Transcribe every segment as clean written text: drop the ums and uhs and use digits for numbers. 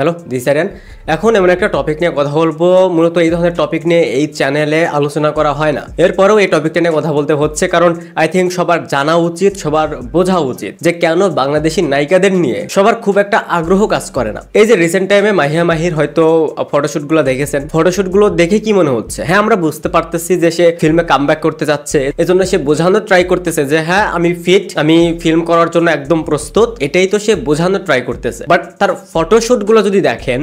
Hello দিসারেন, এখন এমন একটা টপিক নিয়ে কথা বলবো। মূলত এই ধরনের টপিক নিয়ে এই চ্যানেলে আলোচনা করা হয় না, এরপরেও এই টপিকটা নিয়ে কথা বলতে হচ্ছে, কারণ আই থিঙ্ক সবার জানা উচিত, সবার বোঝা উচিত যে কেন বাংলাদেশি নায়িকাদের নিয়ে সবার খুব একটা আগ্রহ কাজ করে না। এই যে রিসেন্ট টাইমে মাহিয়া মাহির হয়তো ফটোশুটগুলো দেখেছেন, ফটোশুটগুলো দেখে কি মনে হচ্ছে? হ্যাঁ, আমরা বুঝতে পারতেছি যে সে ফিল্মে কামব্যাক করতে যাচ্ছে, এজন্য সে বোঝানোর ট্রাই করতেছে যে হ্যাঁ আমি ফিট, আমি ফিল্ম করার জন্য একদম প্রস্তুত, এটাই তো সে বোঝানোর ট্রাই করতেছে। বাট তার ফটোশুটগুলো যদি দেখেন,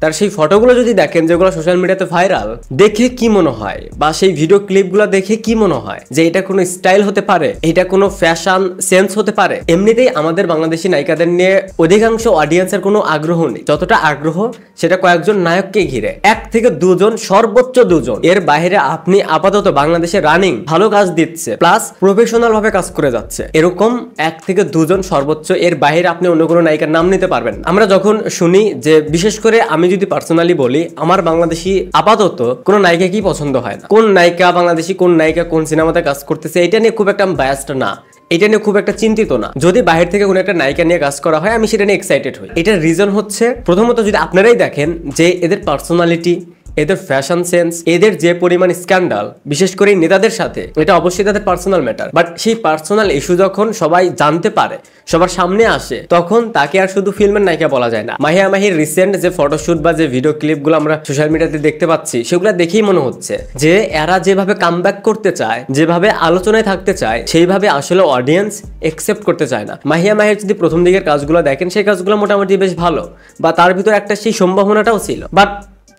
তার সেই ফটোগুলো যদি দেখেন যেগুলো সোশ্যাল মিডিয়াতে ভাইরাল, দেখে কি মনে হয়, বা সেই ভিডিও ক্লিপগুলো দেখে কি মনে হয় যে এটা কোনো স্টাইল হতে পারে, এটা কোনো ফ্যাশন সেন্স হতে পারে? এমনিতেই আমাদের বাংলাদেশি নায়িকাদের নিয়ে অধিকাংশ অডিয়েন্সের কোনো আগ্রহ নেই। যতটা আগ্রহ সেটা কয়েকজন নায়ককে ঘিরে, 1 থেকে 2 জন, সর্বোচ্চ 2 জন। এর বাইরে আপনি আপাতত বাংলাদেশে রানিং ভালো কাজ দিচ্ছে, প্লাস প্রফেশনাল ভাবে কাজ করে যাচ্ছে, এরকম 1 থেকে 2 জন সর্বোচ্চ। এর বাইরে আপনি অন্য কোনো নায়িকার নাম নিতে পারবেন। আমরা যখন শুনি যে, বিশেষ করে আমি যদি পার্সোনালি বলি, আমার বাংলাদেশি আপাতত কোন নায়িকা কি পছন্দ হয় না। কোন নায়িকা বাংলাদেশি, কোন নায়িকা কোন সিনেমাতে কাজ করতেছে, এটা নিয়ে খুব একটা বায়াসড না, এটা নিয়ে খুব একটা চিন্তিত না। যদি বাহির থেকে কোনো একটা নায়িকা নিয়ে কাজ করা হয়, আমি সেটা নিয়ে এক্সাইটেড হই। এটার রিজন হচ্ছে, প্রথমত যদি আপনারাই দেখেন যে এদের পার্সোনালিটি, এদের ফ্যাশন সেন্স, এদের যে পরিমাণ স্ক্যান্ডাল, বিশেষ করে নেতাদের সাথে, এটা অবশ্যই তাদের পার্সোনাল ম্যাটার। বাট সেই পার্সোনাল ইস্যু যখন সবাই জানতে পারে, সবার সামনে আসে, তখন তাকে আর শুধু ফিল্মের নায়িকা বলা যায় না। মাহিয়া মাহির রিসেন্ট যে ফটোশুট বা যে ভিডিও ক্লিপগুলো আমরা সোশ্যাল মিডিয়াতে দেখতে পাচ্ছি, সেগুলো দেখেই মনে হচ্ছে যে এরা যেভাবে কামব্যাক করতে চায়, যেভাবে আলোচনায় থাকতে চায়, সেইভাবে আসলে অডিয়েন্স একসেপ্ট করতে চায় না। মাহিয়া মাহির যদি প্রথম দিকের কাজগুলো দেখেন, সেই কাজগুলো মোটামুটি বেশ ভালো, বা তার ভিতরে একটা সেই সম্ভাবনাটাও ছিল। বাট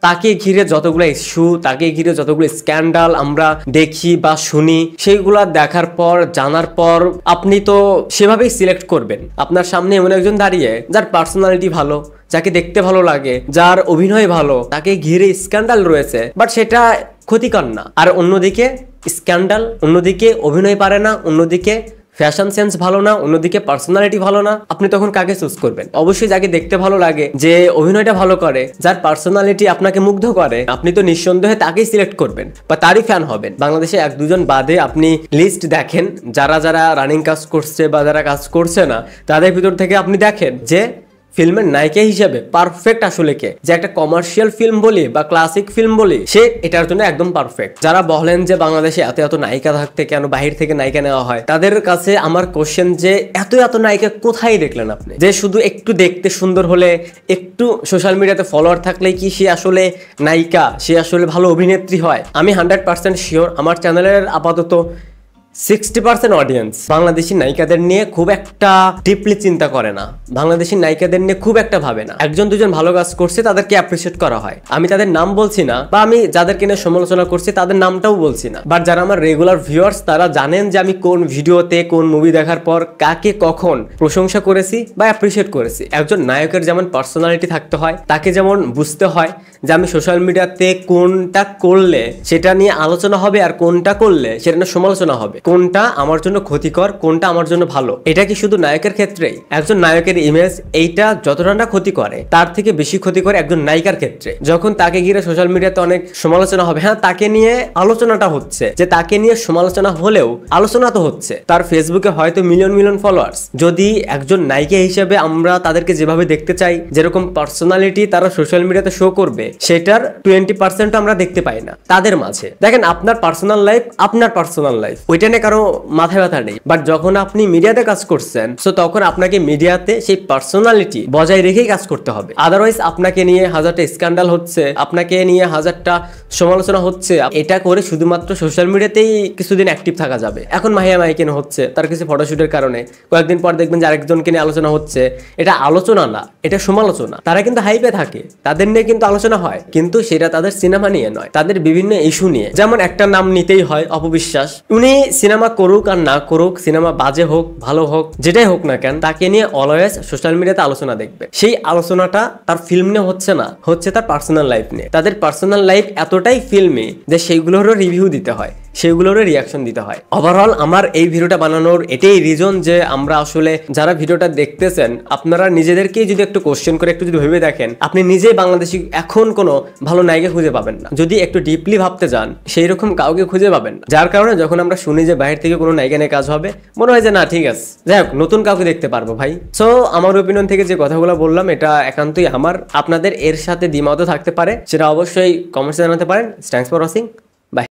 তাকে ঘিরে যতগুলো ইস্যু, তাকে ঘিরে যতগুলো স্ক্যান্ডাল আমরা দেখি বা শুনি, সেইগুলা দেখার পর, জানার পর আপনি তো সেভাবেই সিলেক্ট করবেন। আপনার সামনে এমন একজন দাঁড়িয়ে যার পার্সোনালিটি ভালো, যাকে দেখতে ভালো লাগে, যার অভিনয় ভালো, তাকে ঘিরে স্ক্যান্ডাল রয়েছে, বাট সেটা ক্ষতিকর না। আর অন্যদিকে স্ক্যান্ডাল, অন্যদিকে অভিনয় পারে না, অন্যদিকে ফ্যাশন সেন্স ভালো না, অন্যদিকে পার্সোনালিটি ভালো না, আপনি তখন কাকে চুজ করবেন? অবশ্যই যাকে দেখতে ভালো লাগে, যে অভিনয়টা ভালো করে, যার পার্সোনালিটি আপনাকে মুগ্ধ করে, আপনি তো নিঃসন্দেহে তাকেই সিলেক্ট করবেন বা তারই ফ্যান হবেন। বাংলাদেশে 1-2 জন বাদে আপনি লিস্ট দেখেন, যারা যারা রানিং কাজ করছে বা যারা কাজ করছে না, তাদের ভিতর থেকে আপনি দেখেন যে ফিল্মের নায়িকা হিসেবে পারফেক্ট আসলে কে, যে একটা কমার্শিয়াল ফিল্ম বলি বা ক্লাসিক ফিল্ম বলি, সে এটার জন্য একদম পারফেক্ট। যারা বলেন যে বাংলাদেশে এত এত নায়িকা থাকতে কেন বাহির থেকে নায়িকা নেওয়া হয়, তাদের কাছে আমার কোশ্চেন যে এত এত নায়িকা কোথায় দেখলেন আপনি? যে শুধু একটু দেখতে সুন্দর হলে, একটু সোশ্যাল মিডিয়াতে ফলোয়ার থাকলেই কি সে আসলে নায়িকা, সে আসলে ভালো অভিনেত্রী হয়? আমি 100% শিওর আমার চ্যানেলের আপাতত 60% অডিয়েন্স বাংলাদেশি নায়িকাদের নিয়ে খুব একটা ডিপলি চিন্তা করে না, বাংলাদেশি নায়িকাদের নিয়ে খুব একটা ভাবে না। 1-2 জন ভালো কাজ করছে, তাদেরকে অ্যাপ্রিসিয়েট করা হয়। আমি তাদের নাম বলছি না, বা আমি যাদেরকে নিয়ে সমালোচনা করছি তাদের নামটাও বলছি না, বাট যারা আমার রেগুলার ভিউয়ার্স, তারা জানেন যে আমি কোন ভিডিওতে, কোন মুভি দেখার পর কাকে কখন প্রশংসা করেছি বা অ্যাপ্রিসিয়েট করেছি। একজন নায়কের যেমন পার্সোনালিটি থাকতে হয়, তাকে যেমন বুঝতে হয় যে আমি সোশ্যাল মিডিয়াতে কোনটা করলে সেটা নিয়ে আলোচনা হবে, আর কোনটা করলে সেটা নিয়ে সমালোচনা হবে, কোনটা আমার জন্য ক্ষতিকর, কোনটা আমার জন্য ভালো। এটা কি শুধু নায়কের ক্ষেত্রেই? একজন নায়কের ইমেজ এইটা যতটা না ক্ষতি করে, তার থেকে বেশি ক্ষতি করে একজন নায়িকার ক্ষেত্রে। যখন তাকে ঘিরে সোশ্যাল মিডিয়াতে অনেক সমালোচনা হবে, হ্যাঁ তাকে নিয়ে আলোচনাটা হচ্ছে, যে তাকে নিয়ে সমালোচনা হলেও আলোচনা তো হচ্ছে, তার ফেসবুকে হয়তো মিলিয়ন মিলিয়ন ফলোয়ার্স। যদি একজন নায়িকা হিসেবে আমরা তাদেরকে যেভাবে দেখতে চাই, যেরকম পার্সোনালিটি তারা সোশ্যাল মিডিয়াতে শো করবে, সেটার 20% আমরা দেখতে পাই না তাদের মাঝে। দেখেন, আপনার পার্সোনাল লাইফ আপনার পার্সোনাল লাইফ, ওইটা নিয়ে কারো মাথায় ব্যথা নেই। বাট যখন আপনি মিডিয়াতে কাজ করছেন, সো তখন আপনাকে মিডিয়াতে সেই পার্সোনালিটি বজায় রেখেই কাজ করতে হবে। আদারওয়াইজ আপনাকে নিয়ে 1000টা স্ক্যান্ডাল হচ্ছে, আপনাকে নিয়ে 1000টা সমালোচনা হচ্ছে, এটা করে শুধুমাত্র সোশ্যাল মিডিয়াতেই কিছুদিন অ্যাক্টিভ থাকা যাবে। এখন মাহিয়া মাহি কেন হচ্ছে? তার কিছু ফটোশুটের কারণে। কয়েকদিন পর দেখবেন যে আরেকজনকে নিয়ে আলোচনা হচ্ছে। এটা আলোচনা না, এটা সমালোচনা। তারা কিন্তু হাইপে থাকে, তাদের নিয়ে কিন্তু আলোচনা হয়, কিন্তু সেটা তাদের সিনেমা নিয়ে নয়, তাদের বিভিন্ন ইস্যু নিয়ে। যেমন একটা নাম নিতেই হয়, অপবিশ্বাস। উনি সিনেমা করুক আর না করুক, সিনেমা বাজে হোক ভালো হোক, যেটাই হোক না কেন, তাকে নিয়ে অলওয়েজ সোশ্যাল মিডিয়াতে আলোচনা দেখবে। সেই আলোচনাটা তার ফিল্ম নিয়ে হচ্ছে না, হচ্ছে তার পার্সোনাল লাইফ নিয়ে। তাদের পার্সোনাল লাইফ এতটাই ফিল্মি যে সেইগুলোরও রিভিউ দিতে হয়। সেগুলোরও রিয়াকশন দিতে হয়। ওভারঅল আমার এই ভিডিওটা বানানোর এটাই রিজন যে আমরা আসলে যারা ভিডিওটা দেখতেছেন আপনারা নিজেদেরকেই যদি একটু কোশ্চেন করে একটু যদি ভেবে দেখেন, আপনি নিজেই বাংলাদেশি এখন কোনো ভালো নায়িকা খুঁজে পাবেন না। যদি একটু ডিপলি ভাবতে যান সেই রকম কাউকে খুঁজে পাবেন না। যার কারণে যখন আমরা শুনি যে বাইরে থেকে কোনো নায়িকা নিয়ে কাজ হবে, মনে হয় যে না ঠিক আছে, যাই হোক নতুন কাউকে দেখতে পারবো ভাই। সো আমার ওপিনিয়ন থেকে যে কথাগুলো বললাম এটা একান্তই আমার, আপনাদের এর সাথে দ্বিমতও থাকতে পারে, সেটা অবশ্যই কমেন্টসে জানাতে পারেন। Thanks for watching.